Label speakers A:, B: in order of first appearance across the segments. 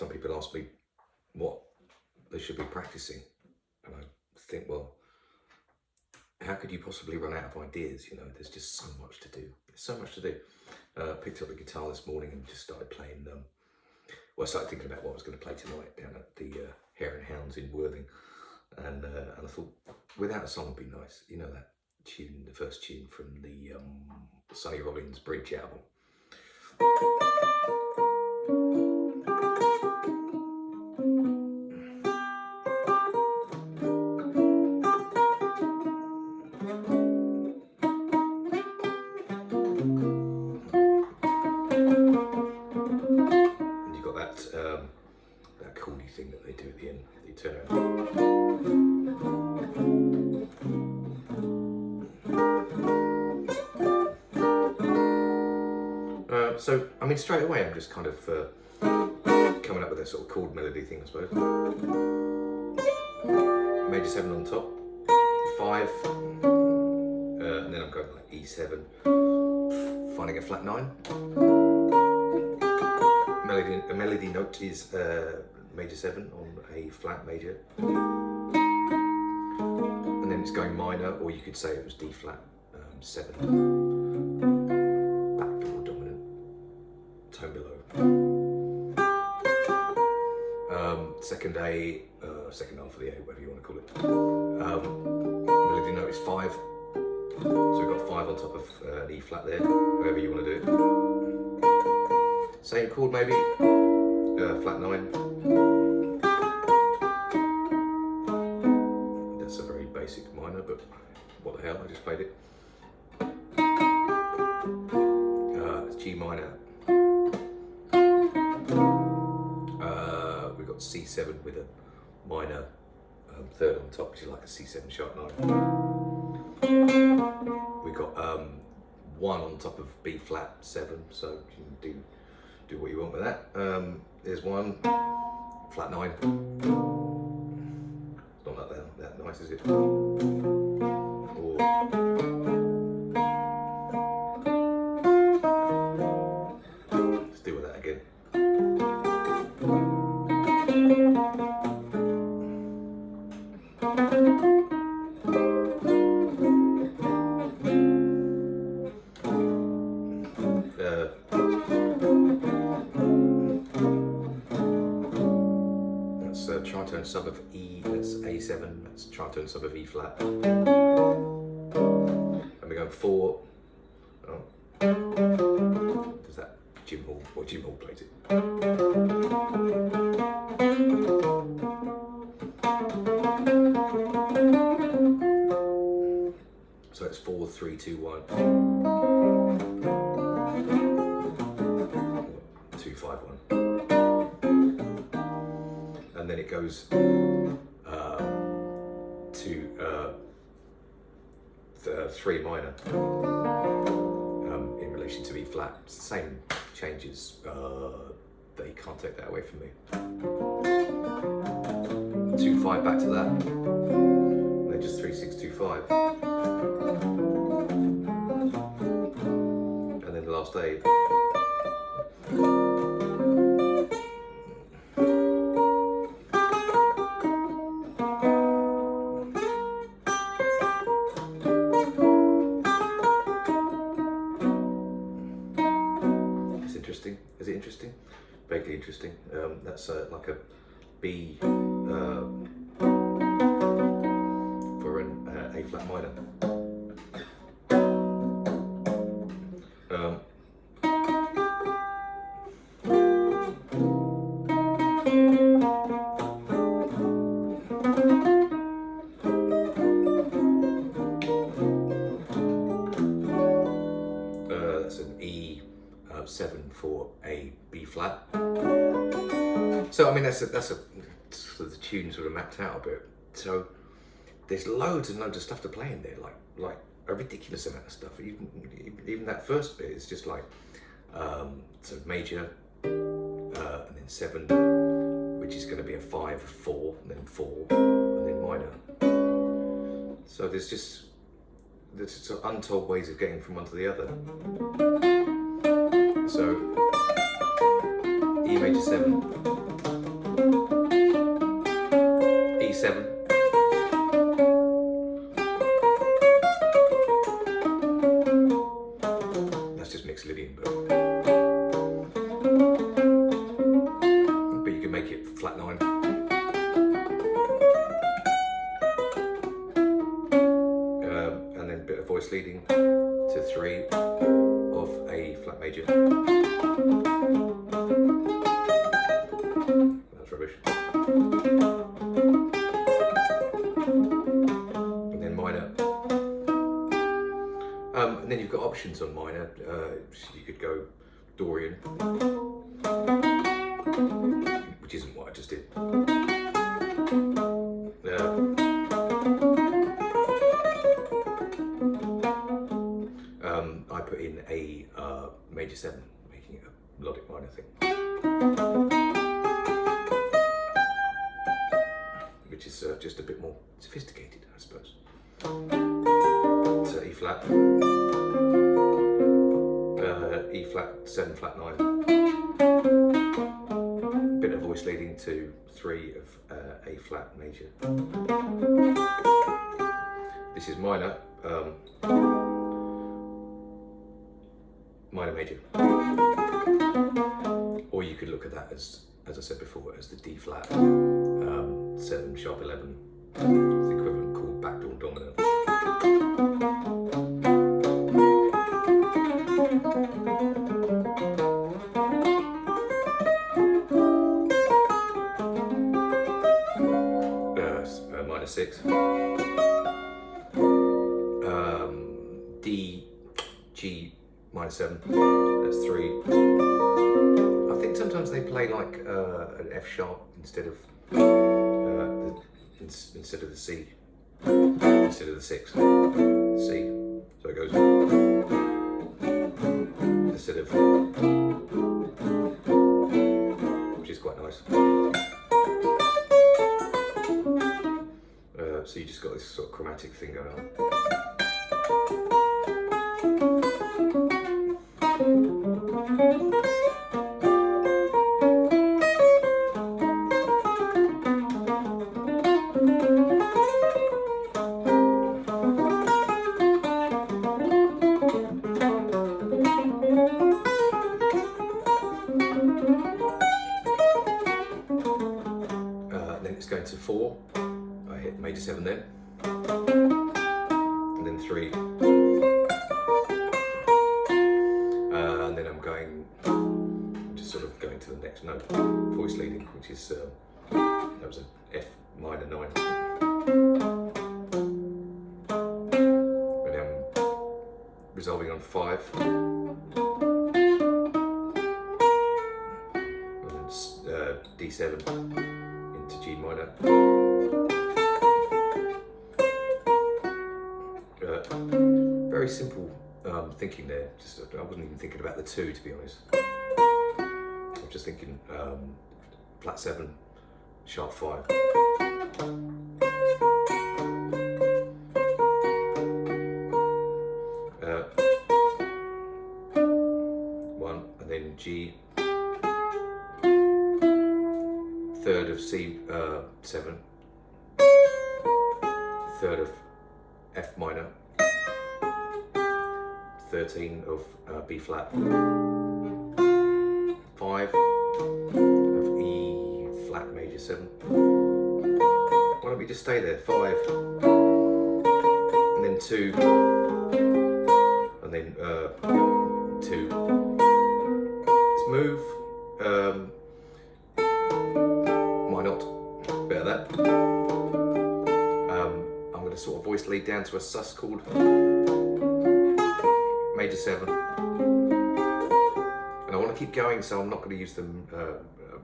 A: some people ask me what they should be practicing, and I think, well, how could you possibly run out of ideas? You know, there's just so much to do. There's so much to do. Picked up the guitar this morning and just started playing. Well, I started thinking about what I was going to play tonight down at the Hare and Hounds in Worthing, and I thought, without a song would be nice. You know that tune, the first tune from the Sonny Rollins Bridge album. And you've got that chordy thing that they do at the end. You turn around. So, I mean, straight away I'm just kind of coming up with a sort of chord melody thing, I suppose. Major 7 on top, 5, and then I'm going like E7, finding a flat 9. A melody note is major 7 on a flat major. And then it's going minor, or you could say it was D flat 7. Tone below. Second A, second half of the A, whatever you want to call it. Melody note is 5. So we've got 5 on top of an E flat there, however you want to do it. Same chord maybe, flat 9. That's a very basic minor, but what the hell, I just played it. It's G minor. We've got C7 with a minor 3rd on top, which is like a C7 sharp 9. We've got 1 on top of B flat 7, so you can do what you want with that. There's 1, flat 9. It's not that nice, is it? Or let's deal with that again. That's tritone sub of E, that's A7, that's tritone sub of E flat. And we're going 4. Oh. Does that Jim Hall, or Jim Hall plays it? So it's 4, 3, 2, 1. 2, 5, 1. And then it goes to 3 minor in relation to E flat. It's the same changes. They can't take that away from me. 2, 5 back to that. And then just 3, 6, 2, 5. And then the last A. It's interesting. Is it interesting? Vaguely interesting. That's like a B for an A flat minor. That's an E7 for a B flat. So I mean that's sort of the tune sort of mapped out a bit. So there's loads and loads of stuff to play in there, like a ridiculous amount of stuff. Even that first bit is just like so major and then 7, which is going to be a 5, 4, and then 4, and then minor. So there's just sort of untold ways of getting from one to the other. So E major 7. E7. That's just mixed Lydian, but you can make it flat 9. And then a bit of voice leading to 3 of a flat major. That's rubbish. And then minor. And then you've got options on minor. You could go Dorian, which isn't what I just did. I put in a major 7, making it a melodic minor thing, which is just a bit more sophisticated, I suppose. So E flat, E flat 7 flat 9, bit of voice leading to 3 of A flat major. This is minor. Minor major, or you could look at that as I said before, as the D flat 7 sharp 11, the equivalent called backdoor dominant. Minor 6, D, G minor 7, that's 3. I think sometimes they play like an F sharp instead of the C, instead of the 6, C. So it goes instead of, which is quite nice. So you just got this sort of chromatic thing going on. Then it's going to 4. I hit major 7 then, and then 3, and then I'm just sort of going to the next note, voice leading, which is that was an F minor 9, and then resolving on 5, and then D7 into G minor. Very simple thinking there. Just I wasn't even thinking about the 2, to be honest. I'm just thinking flat 7, sharp 5. 1, and then G, 3rd of C 7, 3rd of F minor, 13 of B flat, 5 of E flat major 7. Why don't we just stay there? 5, and then 2, and then 2. Let's move. Why not? Better that. I'm going to sort of voice lead down to a sus chord, major 7, and I want to keep going, so I'm not going to use the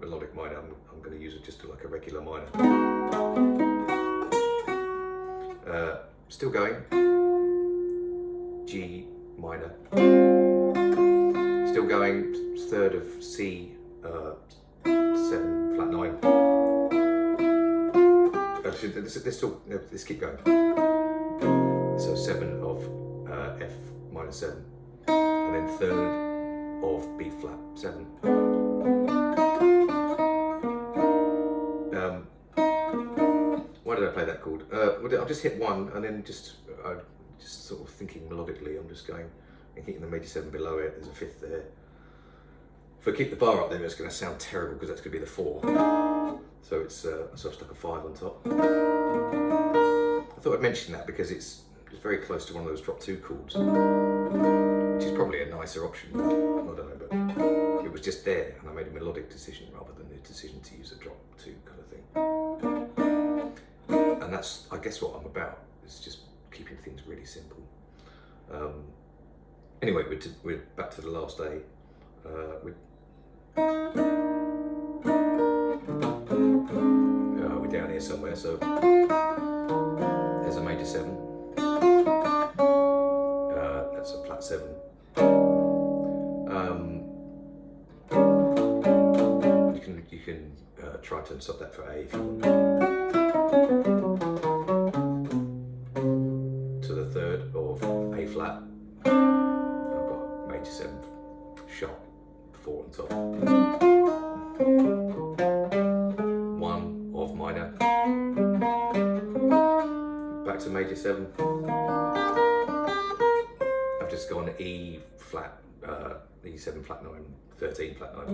A: melodic minor. I'm going to use it just like a regular minor. Still going. G minor. Still going. 3rd of C 7 flat 9. Let's keep going. So 7 of F minor 7, and then 3rd of B flat 7. play that chord? I'll just hit 1 and then just sort of thinking melodically. I'm just going and hitting the major 7 below it. There's a 5th there. If I keep the bar up there, it's going to sound terrible because that's going to be the 4. So it's so I've stuck a 5 on top. I thought I'd mention that because it's very close to one of those drop 2 chords, which is probably a nicer option. I don't know, but it was just there, and I made a melodic decision rather than the decision to use a drop 2 kind of thing. And that's, I guess, what I'm about. It's just keeping things really simple. Anyway, we're back to the last A. We're down here somewhere, so there's a major 7. That's a flat 7. You can try to sub that for A if you want. To the 3rd of A flat. I've got major 7 sharp 4 on top. 1 of minor. Back to major 7. I've just gone E flat, E7 flat 9, 13 flat 9.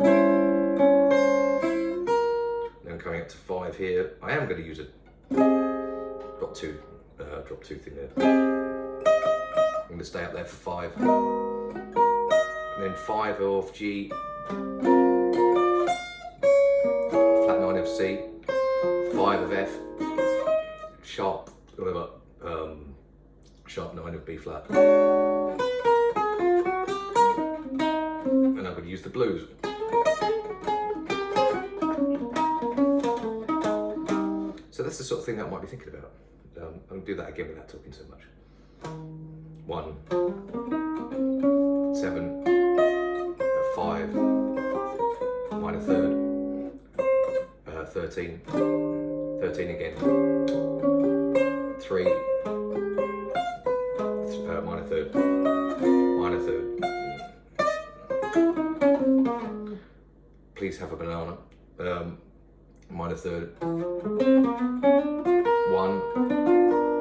A: Then coming up to 5 here. I am going to use a drop 2 thing there. I'm going to stay up there for 5. And then 5 of G, flat 9 of C, 5 of F, sharp, whatever, sharp 9 of B flat. And I'm going to use the blues. So that's the sort of thing that I might be thinking about. I'm going to do that again without talking so much. 1, 7, 5, minor 3rd, 13, 13 again, 3, minor 3rd, minor 3rd. Please have a banana, minor 3rd, 1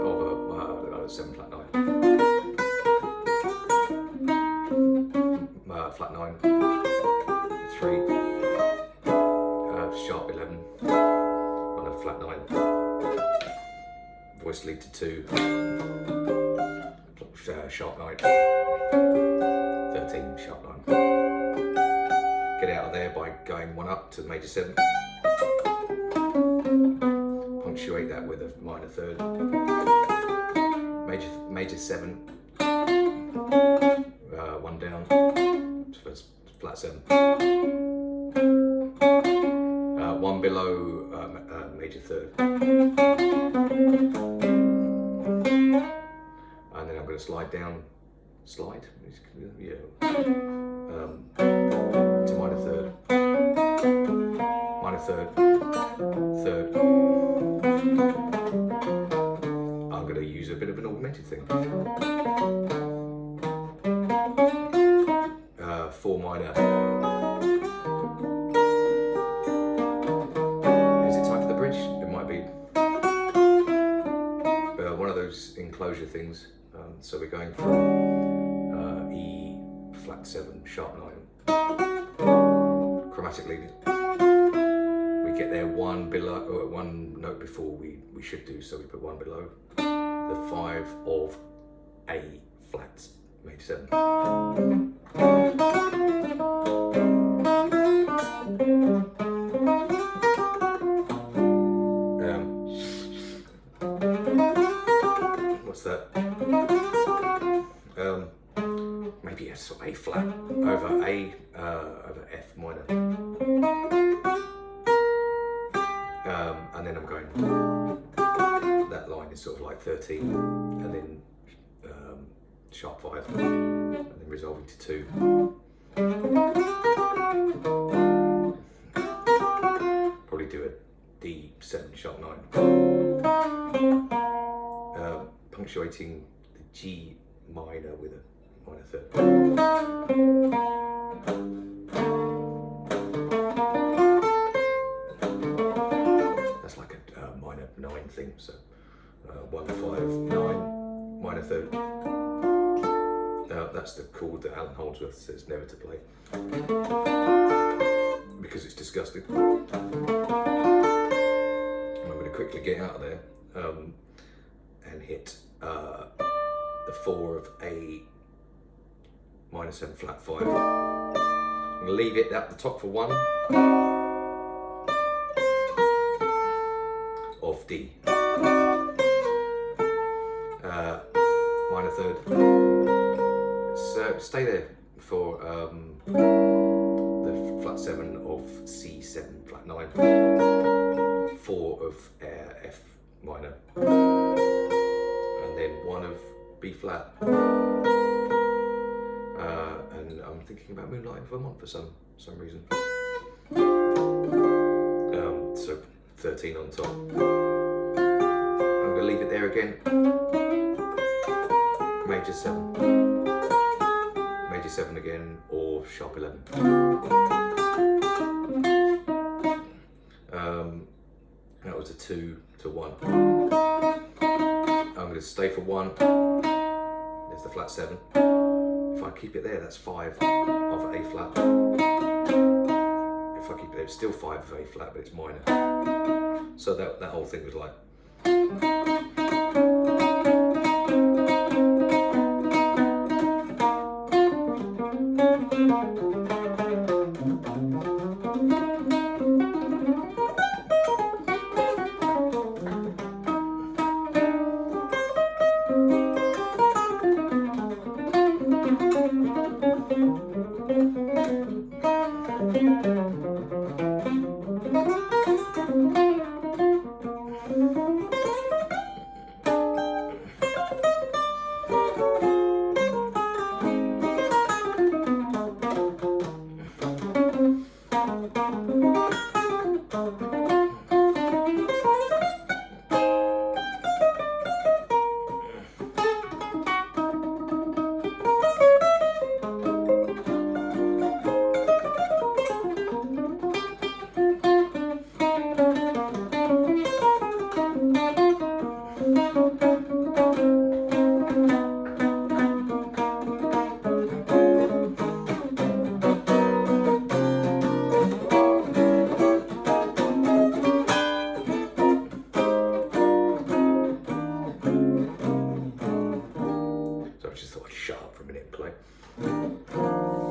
A: of a 7 flat 9. Flat 9, 3, sharp 11, on a flat 9, voice lead to 2, sharp 9, 13, sharp 9. Get out of there by going 1 up to the major 7, punctuate that with a minor 3rd, major 7, 1 down, flat 7, 1 below major 3rd, and then I'm going to slide down, yeah, to minor 3rd, minor 3rd, 3rd. I'm going to use a bit of an augmented thing. 4 minor. Is it time for the bridge? It might be. One of those enclosure things. So we're going from E flat 7, sharp 9. Chromatically, we get there 1 below, or 1 note before we should do. So we put 1 below the 5 of A flat major 7. What's that? Maybe a sort of A flat over A over F minor, and then I'm going. That line is sort of like 13, and then sharp 5, and then resolving to 2. Probably do a D7 sharp 9. Punctuating the G minor with a minor 3rd. That's like a minor 9 thing, so 1, 5, 9, minor third. That's the chord that Alan Holdsworth says never to play because it's disgusting. I'm going to quickly get out of there and hit the 4 of A minor 7 flat 5. I'm going to leave it at the top for 1 of D. Minor third. So stay there for the flat 7 of C7 flat 9, 4 of F minor, and then 1 of B flat. And I'm thinking about Moonlight in Vermont for some reason. So 13 on top. I'm going to leave it there again. Major 7. Major 7 again, or sharp 11. That was a 2 to 1. I'm going to stay for 1. There's the flat 7. If I keep it there, that's 5 of A flat. If I keep it there, it's still 5 of A flat, but it's minor. So that whole thing was like.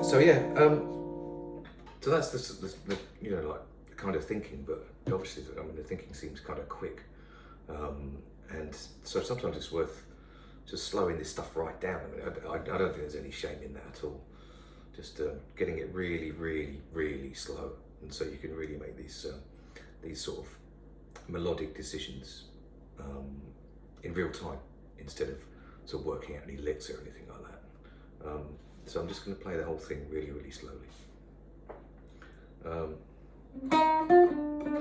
A: So yeah, so that's the you know, like the kind of thinking, but obviously I mean the thinking seems kind of quick, and so sometimes it's worth just slowing this stuff right down. I mean, I don't think there's any shame in that at all. Just getting it really, really, really slow, and so you can really make these sort of melodic decisions in real time instead of sort of working out any licks or anything like that. So I'm just going to play the whole thing really, really slowly.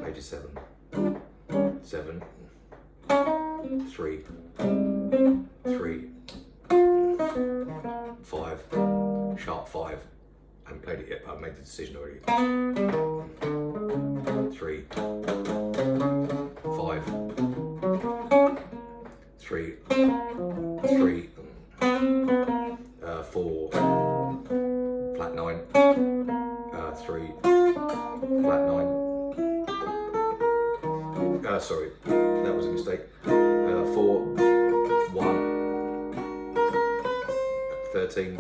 A: Major 7, 7, 3, 3, 5, sharp 5. I haven't played it yet, but I've made the decision already. 3, 5, 3, 3, 4, flat 9, 3, flat 9. Sorry, that was a mistake. 4, 1, 13,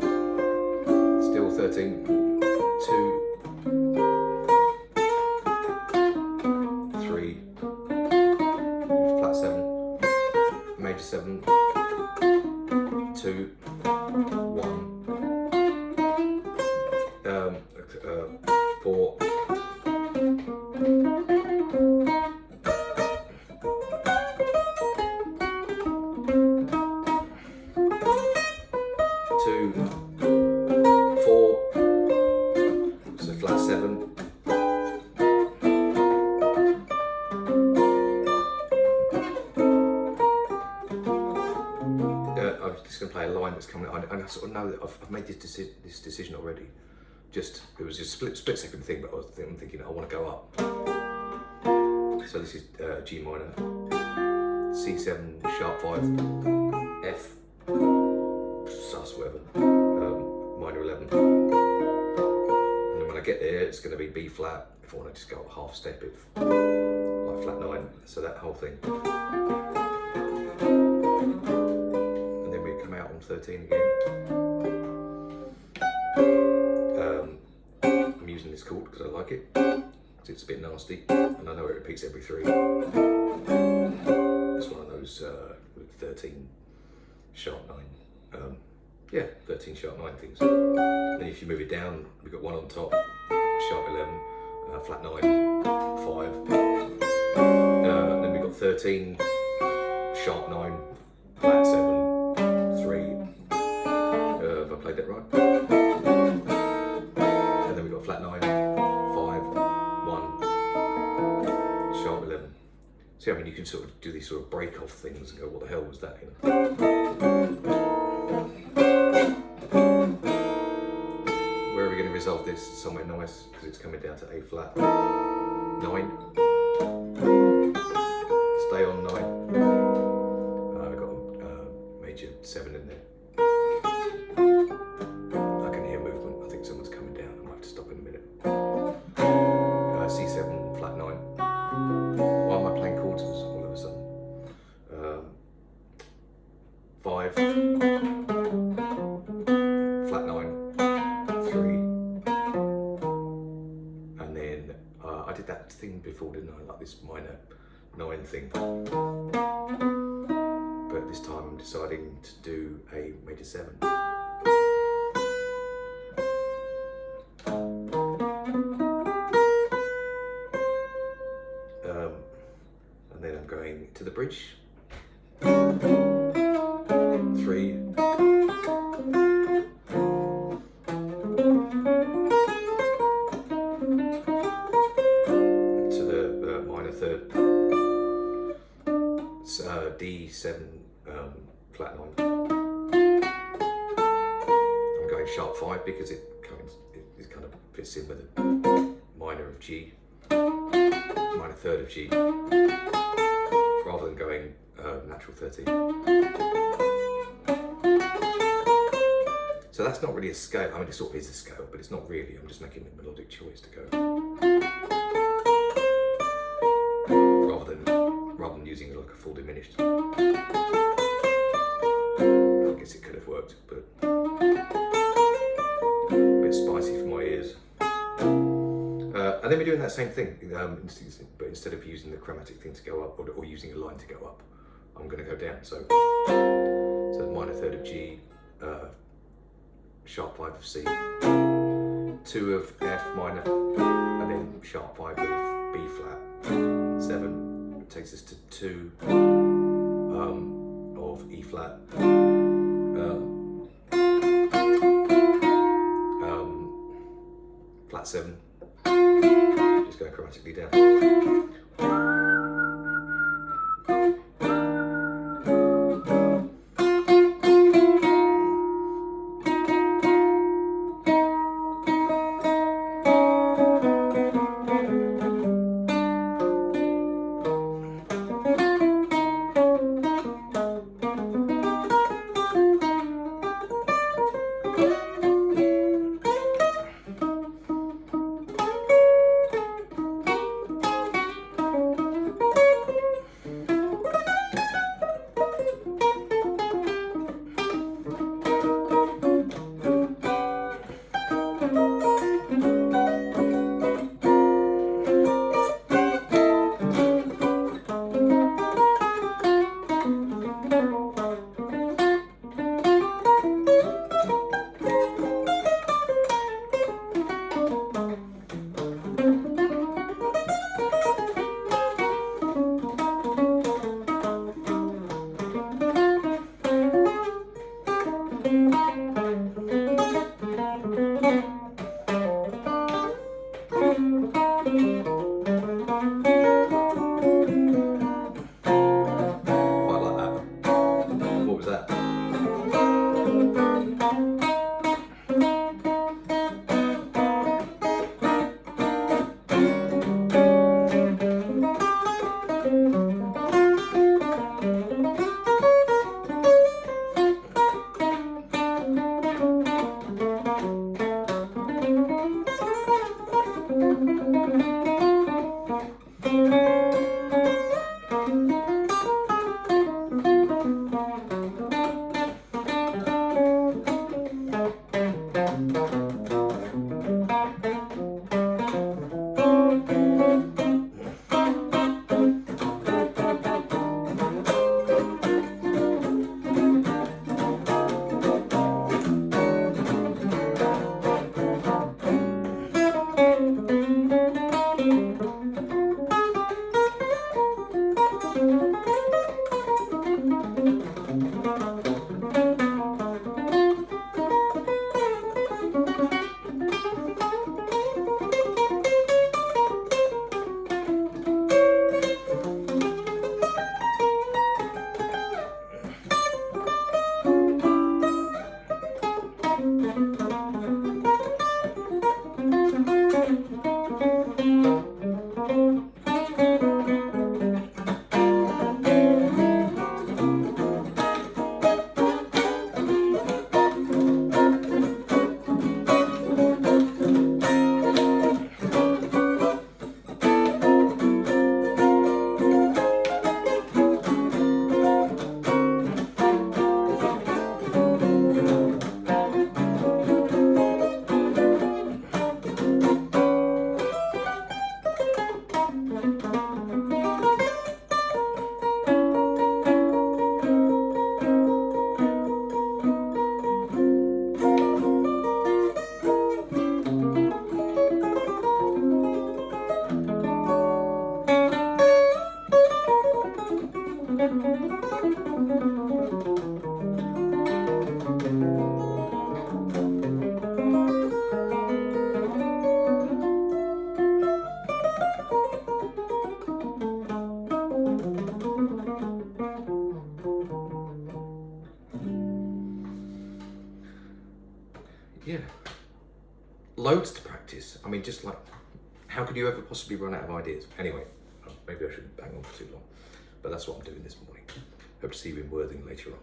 A: still 13, 2, 3, flat 7, major 7, 2, 1, 4, 2, 4, so flat 7, I'm just going to play a line that's coming. I sort of know that I've made this decision already. It was just a split second thing, but I'm thinking I want to go up. So this is G minor C7, sharp 5, F, sus, whatever, minor 11. And then when I get there, it's going to be B flat. If I want to just go half step, if like flat 9, so that whole thing. And then we come out on 13 again. I'm using this chord because I like it. It's a bit nasty, and I know it repeats every 3. It's one of those 13 sharp 9. Yeah, 13 sharp 9 things. Then if you move it down, we've got 1 on top, sharp 11, flat 9, 5. Then we've got 13, sharp 9, flat 7, 3. Have I played that right? And then we've got flat 9, 5, 1, sharp 11. See, I mean, you can sort of do these sort of break off things and go, what the hell was that, you know? Where are we going to resolve this? Somewhere nice, because it's coming down to A flat. 9. Stay on 9. I've got a major 7 in there. I can hear movement. I think someone's coming down. I might have to stop in a minute. C7, flat 9. Why am I playing chords all of a sudden? 5, flat 9, 3, and then I did that thing before, didn't I? Like this minor 9 thing. But this time I'm deciding to do a major 7. And then I'm going to the bridge. 3. To the minor 3rd. It's D7, flat 9. I'm going sharp 5 because it kind of fits in with the minor of G, minor 3rd of G, rather than going natural 13. So that's not really a scale. I mean, it sort of is a scale, but it's not really. I'm just making a melodic choice to go, rather than using like a full diminished. I guess it could have worked, but a bit spicy for my ears. And then we're doing that same thing, but instead of using the chromatic thing to go up, or using a line to go up, I'm going to go down. So minor 3rd of G, sharp 5 of C, 2 of F minor, and then sharp 5 of B flat, 7 takes us to 2 of E flat, flat 7, just going chromatically down. loads to practice. I mean, just like, how could you ever possibly run out of ideas? Anyway, maybe I shouldn't bang on for too long, but that's what I'm doing this morning. Hope to see you in Worthing later on.